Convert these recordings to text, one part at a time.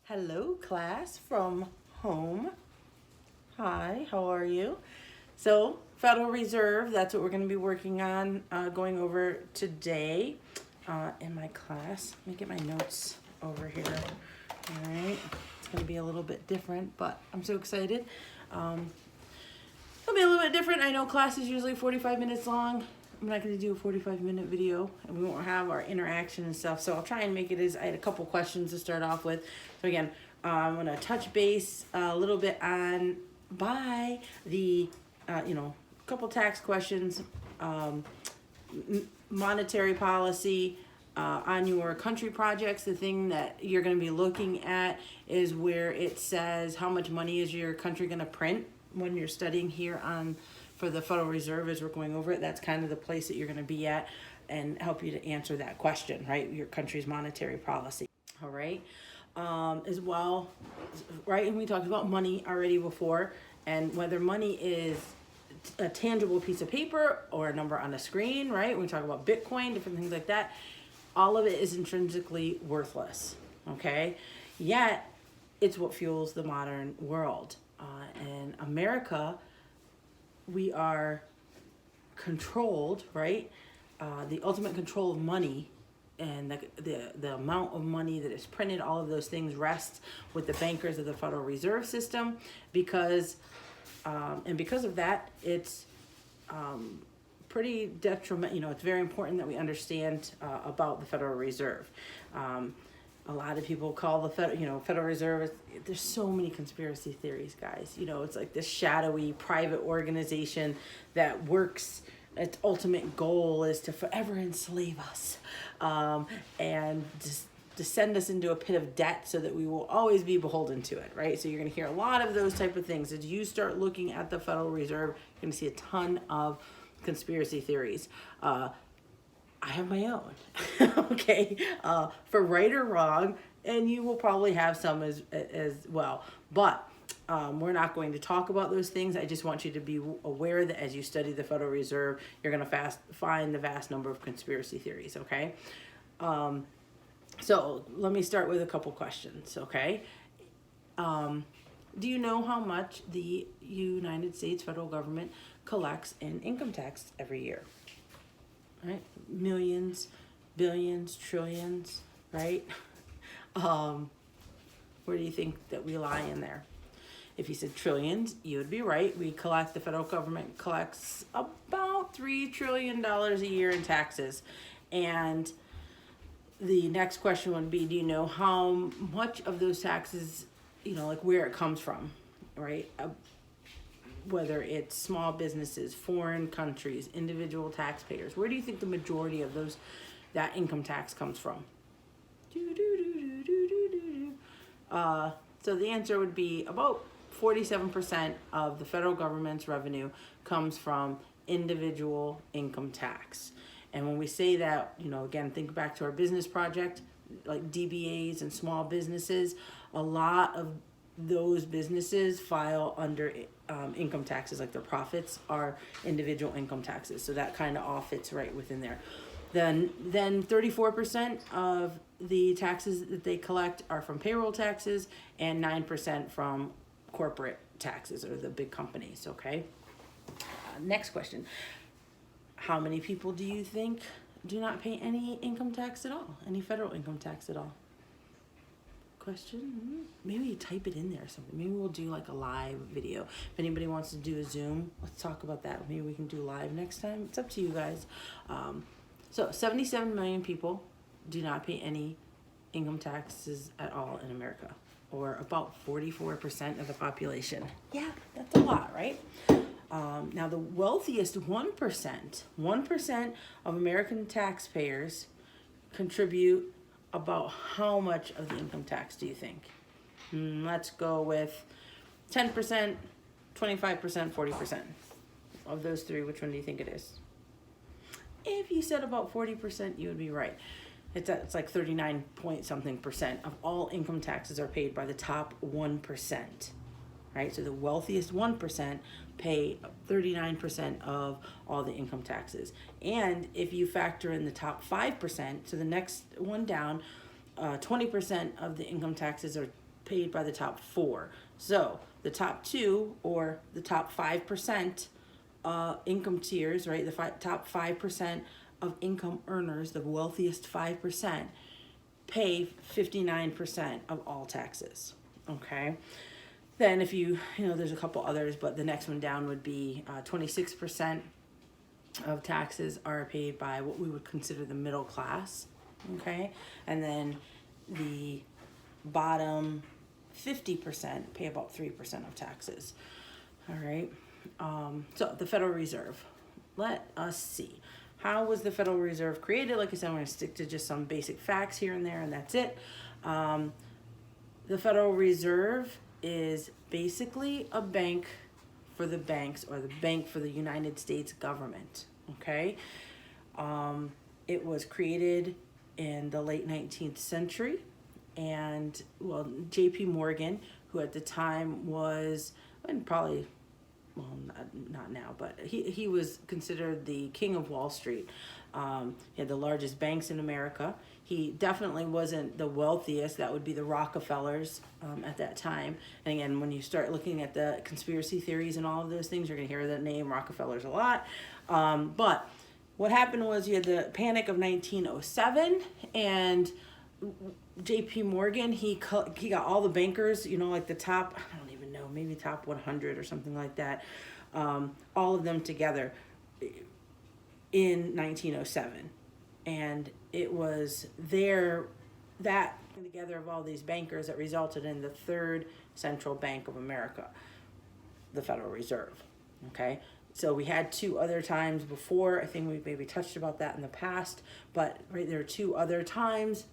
Hello, class from home. Hi, how are you? So, Federal Reserve, that's what we're going to be working on, going over today in my class. Let me get my notes over here. All right, it's going to be a little bit different, but I'm so excited. It'll be a little bit different. I know class is usually 45 minutes long. I'm not going to do a 45-minute video, and we won't have our interaction and stuff. So I'll try and make it as I had a couple questions to start off with. So again, I'm going to touch base a little bit on the, couple tax questions, monetary policy, on your country projects. The thing that you're going to be looking at is where it says how much money is your country going to print when you're studying here for the Federal Reserve as we're going over it. That's kind of the place that you're going to be at and help you to answer that question, right? Your country's monetary policy. All right. As well, right? And we talked about money already before, and whether money is a tangible piece of paper or a number on a screen, right? When we talk about Bitcoin, different things like that, all of it is intrinsically worthless, okay? Yet, it's what fuels the modern world. In America, we are controlled, right? The ultimate control of money and the amount of money that is printed, all of those things rest with the bankers of the Federal Reserve System because of that, it's pretty detrimental. It's very important that we understand about the Federal Reserve. A lot of people call the Federal Reserve. There's so many conspiracy theories, guys. It's like this shadowy private organization that works. Its ultimate goal is to forever enslave us, and just to send us into a pit of debt so that we will always be beholden to it, right? So you're going to hear a lot of those type of things. As you start looking at the Federal Reserve, you're going to see a ton of conspiracy theories. I have my own, okay, for right or wrong, and you will probably have some as well. But we're not going to talk about those things. I just want you to be aware that as you study the Federal Reserve, you're going to find the vast number of conspiracy theories, okay? So let me start with a couple questions, okay? Do you know how much the United States federal government collects in income tax every year? Right? Millions, billions, trillions, right? Where do you think that we lie in there? If you said trillions, you would be right. The federal government collects about $3 trillion a year in taxes. And the next question would be, do you know how much of those taxes, like where it comes from, right? Whether it's small businesses, foreign countries, individual taxpayers. Where do you think the majority of that income tax comes from? So the answer would be about 47% of the federal government's revenue comes from individual income tax. And when we say that, again, think back to our business project, like DBAs and small businesses, a lot of those businesses file under income taxes, like their profits are individual income taxes. So that kind of all fits right within there. Then 34% of the taxes that they collect are from payroll taxes and 9% from corporate taxes or the big companies, okay? Next question. How many people do you think do not pay any income tax at all? Any federal income tax at all? Question? Maybe you type it in there or something. Maybe we'll do like a live video. If anybody wants to do a Zoom, let's talk about that. Maybe we can do live next time. It's up to you guys. So 77 million people do not pay any income taxes at all in America, or about 44% of the population. Yeah, that's a lot, right? Now the wealthiest 1% of American taxpayers contribute about how much of the income tax do you think? Let's go with 10%, 25%, 40%. Of those three, which one do you think it is? If you said about 40%, you would be right. It's like 39 point something percent of all income taxes are paid by the top 1%, right? So the wealthiest 1% pay 39% of all the income taxes. And if you factor in the top 5%, so the next one down, 20% of the income taxes are paid by the top 4. So the top 2 or the top 5% income tiers, right? The top 5% of income earners, the wealthiest 5%, pay 59% of all taxes. Okay. Then if there's a couple others, but the next one down would be 26% of taxes are paid by what we would consider the middle class. Okay. And then the bottom 50% pay about 3% of taxes. All right. So the Federal Reserve. Let us see. How was the Federal Reserve created? Like I said, I'm going to stick to just some basic facts here and there, and that's it. The Federal Reserve is basically a bank for the banks, or the bank for the United States government. Okay. It was created in the late 19th century, and J.P. Morgan, who at the time was, and probably, well, not now, but he was considered the king of Wall Street. He had the largest banks in America. He definitely wasn't the wealthiest. That would be the Rockefellers at that time. And again, when you start looking at the conspiracy theories and all of those things, you're going to hear the name Rockefellers a lot. But what happened was you had the Panic of 1907, and J.P. Morgan, he got all the bankers, like the top, I don't even know, maybe top 100 or something like that, all of them together in 1907. And it was that together of all these bankers that resulted in the third central bank of America, the Federal Reserve. Okay. So we had 2 other times before. I think we maybe touched about that in the past, but right, there are 2 other times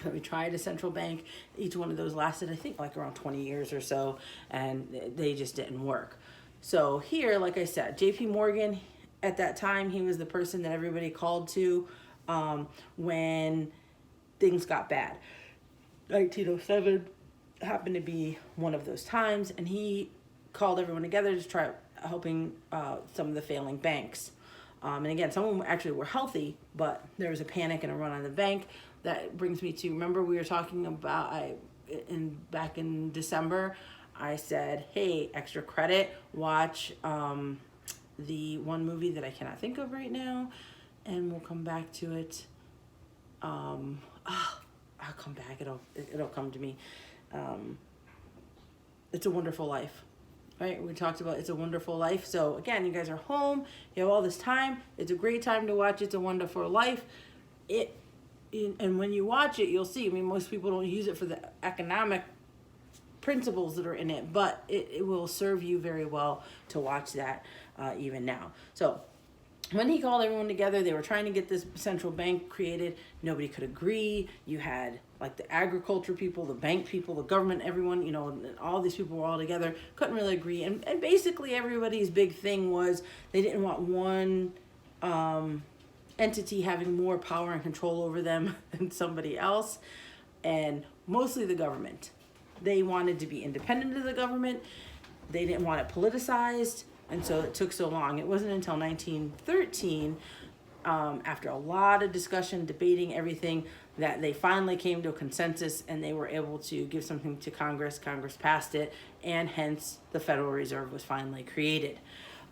that we tried a central bank. Each one of those lasted, I think, like around 20 years or so, and they just didn't work. So here, like I said, J.P. Morgan, at that time, he was the person that everybody called to when things got bad. 1907 happened to be one of those times, and he called everyone together to try helping some of the failing banks. And again, some of them actually were healthy, but there was a panic and a run on the bank. That brings me to, remember we were talking about, back in December, I said, hey, extra credit, watch the one movie that I cannot think of right now, and we'll come back to it. I'll come back, it'll come to me. It's a Wonderful Life. Right, we talked about It's a Wonderful Life. So again, you guys are home, you have all this time. It's a great time to watch It's a Wonderful Life. And when you watch it, you'll see, most people don't use it for the economic principles that are in it, but it will serve you very well to watch that even now. So when he called everyone together, they were trying to get this central bank created. Nobody could agree. You had like the agriculture people, the bank people, the government, everyone, all these people were all together, couldn't really agree. And basically everybody's big thing was they didn't want one entity having more power and control over them than somebody else, and mostly the government. They wanted to be independent of the government. They didn't want it politicized, and so it took so long. It wasn't until 1913, after a lot of discussion, debating everything, that they finally came to a consensus, and they were able to give something to Congress. Congress passed it, and hence the Federal Reserve was finally created.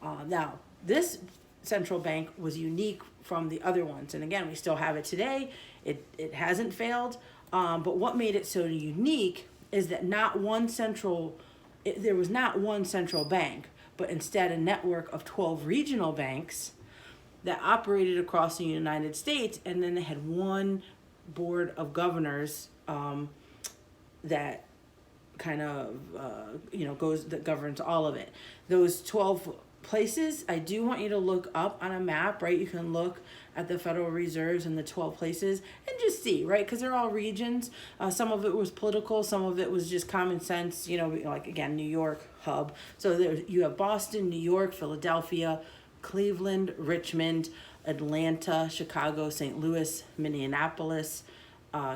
Now, this central bank was unique from the other ones, and again, we still have it today. It hasn't failed, but what made it so unique is that there was not one central bank, but instead a network of 12 regional banks that operated across the United States, and then they had one board of governors that kind of that governs all of it. Those 12 places, I do want you to look up on a map, right? You can look at the Federal Reserves and the 12 places and just see, right? Because they're all regions. Some of it was political, some of it was just common sense, like again, New York hub. So you have Boston, New York, Philadelphia, Cleveland, Richmond, Atlanta, Chicago, St. Louis, Minneapolis,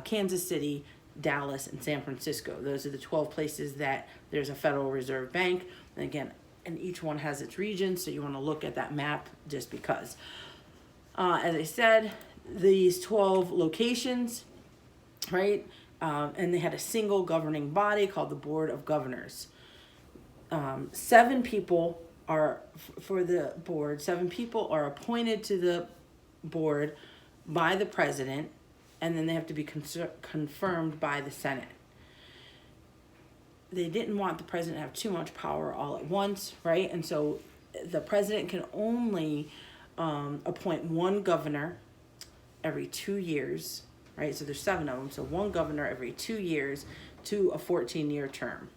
Kansas City, Dallas, and San Francisco. Those are the 12 places that there's a Federal Reserve Bank. And again, and each one has its region, so you want to look at that map just because. As I said, these 12 locations, right, and they had a single governing body called the Board of Governors. 7 people are for the board. 7 people are appointed to the board by the president, and then they have to be confirmed by the Senate. They didn't want the president to have too much power all at once, right? And so the president can only appoint 1 governor every 2 years, right? So there's 7 of them. So 1 governor every 2 years to a 14-year term.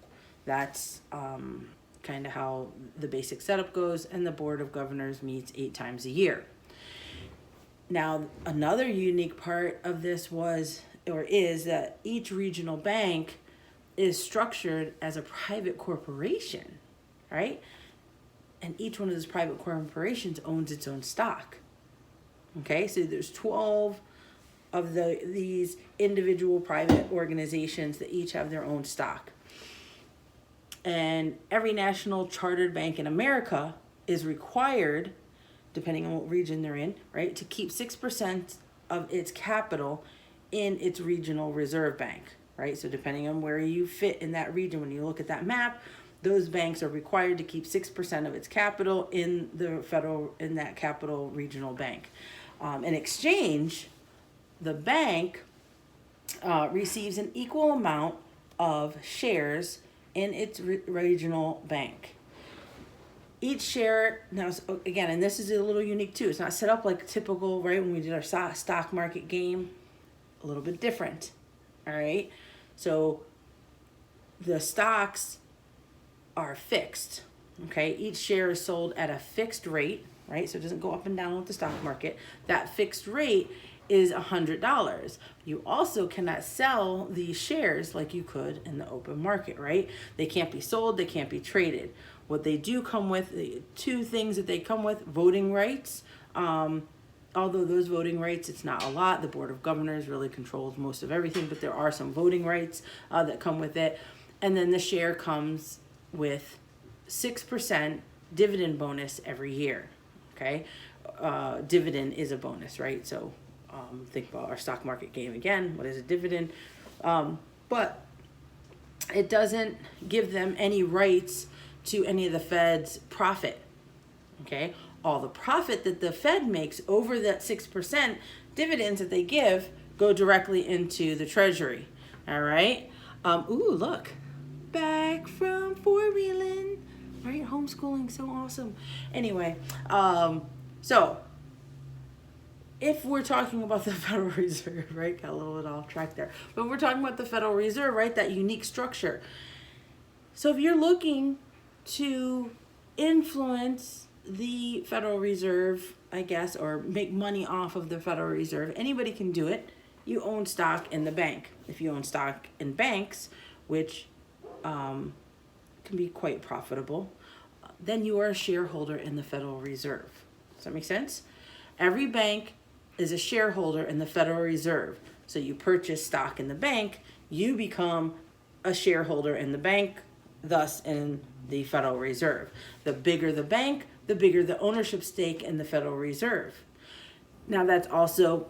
That's kind of how the basic setup goes, and the Board of Governors meets 8 times a year. Now, another unique part of this is that each regional bank is structured as a private corporation, right? And each one of those private corporations owns its own stock. Okay, so there's 12 of these individual private organizations that each have their own stock. And every national chartered bank in America is required, depending on what region they're in, right, to keep 6% of its capital in its regional reserve bank, right? So depending on where you fit in that region, when you look at that map, those banks are required to keep 6% of its capital in that capital regional bank. In exchange, the bank receives an equal amount of shares in its regional bank. Each share, now again, and this is a little unique too, it's not set up like typical, right, when we did our stock market game, a little bit different, all right? So the stocks are fixed, okay? Each share is sold at a fixed rate, right? So it doesn't go up and down with the stock market. That fixed rate is $100. You also cannot sell these shares like you could in the open market, right? They can't be sold, they can't be traded. What they do come with, the 2 things that they come with, voting rights. Although those voting rights, it's not a lot. The Board of Governors really controls most of everything, but there are some voting rights that come with it. And then the share comes with 6% dividend bonus every year, okay? Dividend is a bonus, right? So think about our stock market game again. What is a dividend? But it doesn't give them any rights to any of the Fed's profit, okay? All the profit that the Fed makes over that 6% dividends that they give go directly into the Treasury, all right? Ooh, look, back from four-wheeling, right? Homeschooling, so awesome. Anyway, so if we're talking about the Federal Reserve, right? Got a little bit off track there. But we're talking about the Federal Reserve, right? That unique structure. So if you're looking to influence the Federal Reserve, I guess, or make money off of the Federal Reserve, anybody can do it. You own stock in the bank. If you own stock in banks, which can be quite profitable, then you are a shareholder in the Federal Reserve. Does that make sense? Every bank is a shareholder in the Federal Reserve. So you purchase stock in the bank, you become a shareholder in the bank, thus in the Federal Reserve. The bigger the bank, the bigger the ownership stake in the Federal Reserve. Now that's also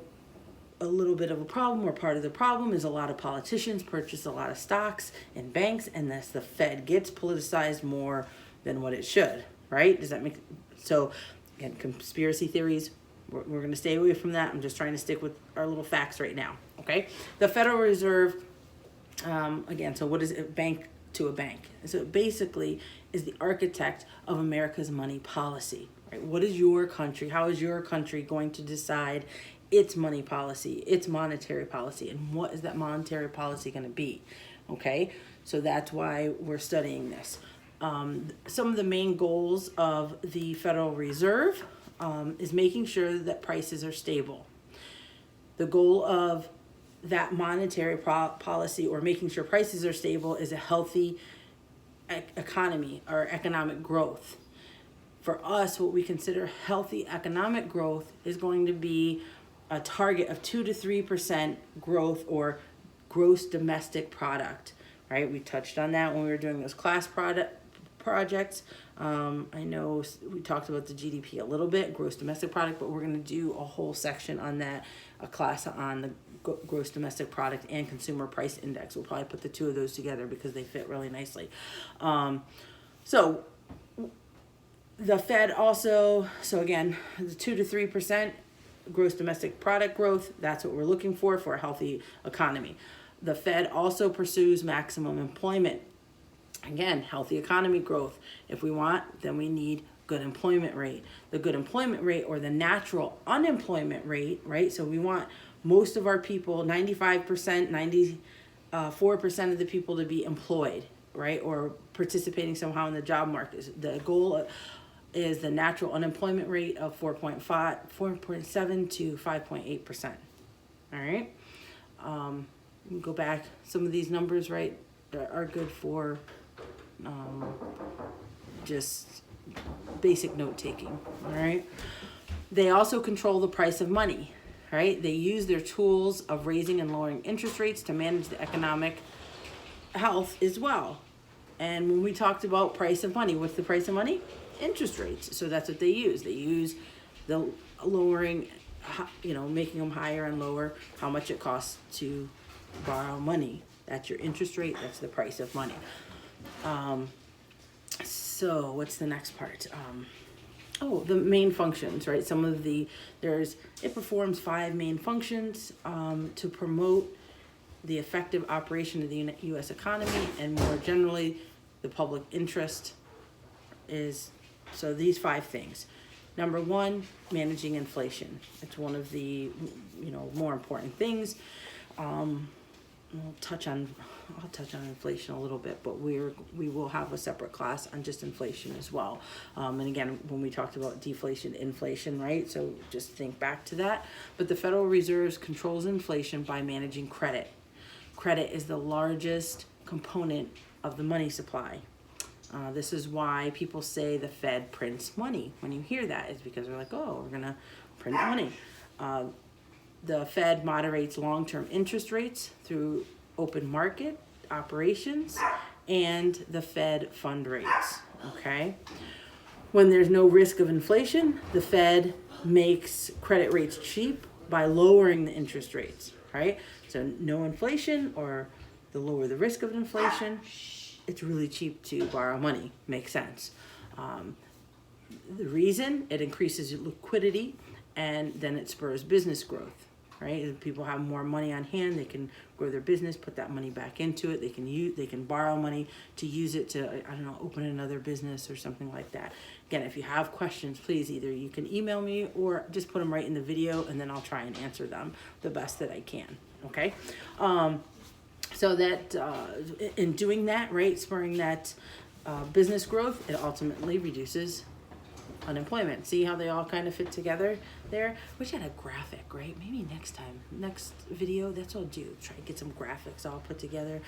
a little bit of a problem, or part of the problem is a lot of politicians purchase a lot of stocks in banks, and thus the Fed gets politicized more than what it should, right? Does that make so? Again, conspiracy theories, we're going to stay away from that. I'm just trying to stick with our little facts right now, okay? The Federal Reserve, again, so what is it? Bank to a bank. So it basically is the architect of America's money policy, right? What is your country? How is your country going to decide its money policy, its monetary policy, and what is that monetary policy going to be? Okay, so that's why we're studying this. Some of the main goals of the Federal Reserve is making sure that prices are stable. The goal of that monetary policy, or making sure prices are stable, is a healthy economy or economic growth. For us, what we consider healthy economic growth is going to be a target of 2 to 3% growth, or gross domestic product, right? We touched on that when we were doing those class projects. I know we talked about the GDP a little bit, gross domestic product, but we're going to do a whole section on that, a class on the gross domestic product and consumer price index. We'll probably put the two of those together because they fit really nicely. So the Fed also, so again, the 2 to 3% gross domestic product growth, that's what we're looking for a healthy economy. The Fed also pursues maximum employment. Again, healthy economy growth. If we want, then we need good employment rate. The good employment rate, or the natural unemployment rate, right? So we want most of our people, 95%, 94% of the people to be employed, right? Or participating somehow in the job market. The goal is the natural unemployment rate of 4.7 to 5.8%. All right. Go back. Some of these numbers, right, are good for just basic note taking. All right. They also control the price of money. Right. They use their tools of raising and lowering interest rates to manage the economic health as well. And when we talked about price of money, what's the price of money? Interest rates. So that's what they use. They use the lowering, making them higher and lower, how much it costs to borrow money. That's your interest rate. That's the price of money. So what's the next part? The main functions, right? It performs 5 main functions to promote the effective operation of the U.S. economy, and more generally, the public interest is, so these 5 things. Number 1, managing inflation. It's one of the, more important things. I'll touch on inflation a little bit, but we will have a separate class on just inflation as well. And again, when we talked about deflation, inflation, right? So just think back to that. But the Federal Reserve controls inflation by managing credit. Credit is the largest component of the money supply. This is why people say the Fed prints money. When you hear that, it's because they're like, oh, we're gonna print money. The Fed moderates long-term interest rates through open market operations and the Fed fund rates, okay? When there's no risk of inflation, the Fed makes credit rates cheap by lowering the interest rates, right? So no inflation, or the lower the risk of inflation, it's really cheap to borrow money. Makes sense. The reason, it increases liquidity, and then it spurs business growth. Right? If people have more money on hand, they can grow their business, put that money back into it. They can borrow money to use it to, open another business or something like that. Again, if you have questions, please either you can email me or just put them right in the video, and then I'll try and answer them the best that I can. Okay? So that in doing that, right, spurring that business growth, it ultimately reduces unemployment. See how they all kind of fit together there? Wish I had a graphic, right? Maybe next video, that's what I'll do. Try to get some graphics all put together,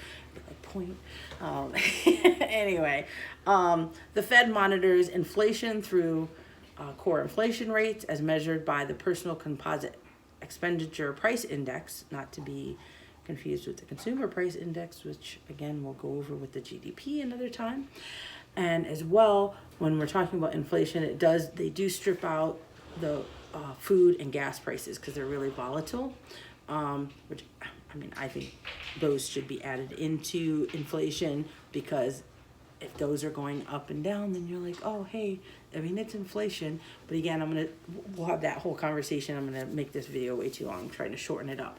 point. Anyway, the Fed monitors inflation through core inflation rates as measured by the Personal Composite Expenditure Price Index, not to be confused with the Consumer Price Index, which again we'll go over with the GDP another time. And as well, when we're talking about inflation, they do strip out the food and gas prices because they're really volatile, which I think those should be added into inflation, because if those are going up and down, then you're like, oh, hey, it's inflation. But again, we'll have that whole conversation. I'm going to make this video way too long. I'm trying to shorten it up.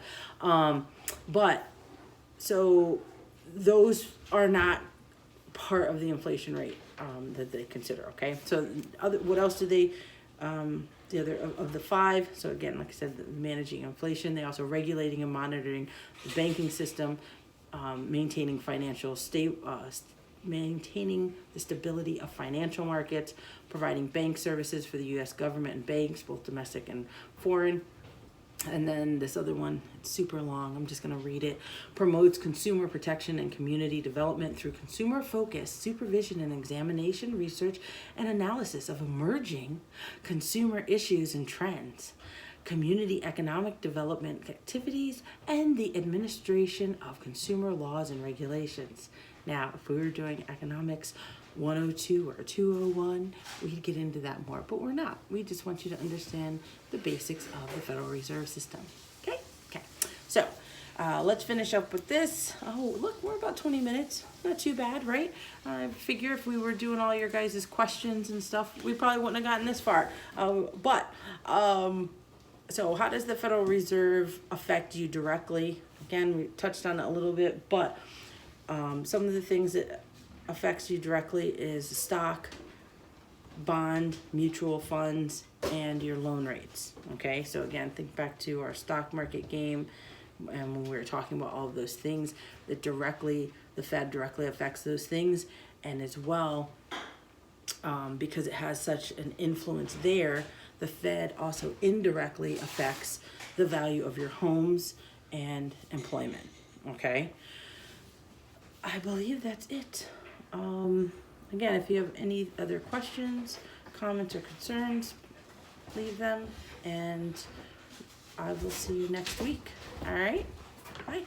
So those are not part of the inflation rate that they consider, okay? So what else do they, the other of the 5, so again, like I said, managing inflation, they also regulating and monitoring the banking system, maintaining maintaining the stability of financial markets, providing bank services for the U.S. government and banks, both domestic and foreign. And then this other one, it's super long, I'm just going to read it. Promotes consumer protection and community development through consumer-focused supervision and examination, research, and analysis of emerging consumer issues and trends, community economic development activities, and the administration of consumer laws and regulations. Now, if we were doing economics 102 or 201, we'd get into that more, but we're not. We just want you to understand the basics of the Federal Reserve System. Okay? So let's finish up with this. Oh, look, we're about 20 minutes. Not too bad, right? I figure if we were doing all your guys' questions and stuff, we probably wouldn't have gotten this far. So how does the Federal Reserve affect you directly? Again, we touched on it a little bit, but some of the things that affects you directly is stock, bond, mutual funds, and your loan rates. Okay, so again, think back to our stock market game, and when we were talking about all of those things, that the Fed directly affects those things, and as well, because it has such an influence there, the Fed also indirectly affects the value of your homes and employment. Okay, I believe that's it. Again, if you have any other questions, comments, or concerns, leave them, and I will see you next week. All right, bye.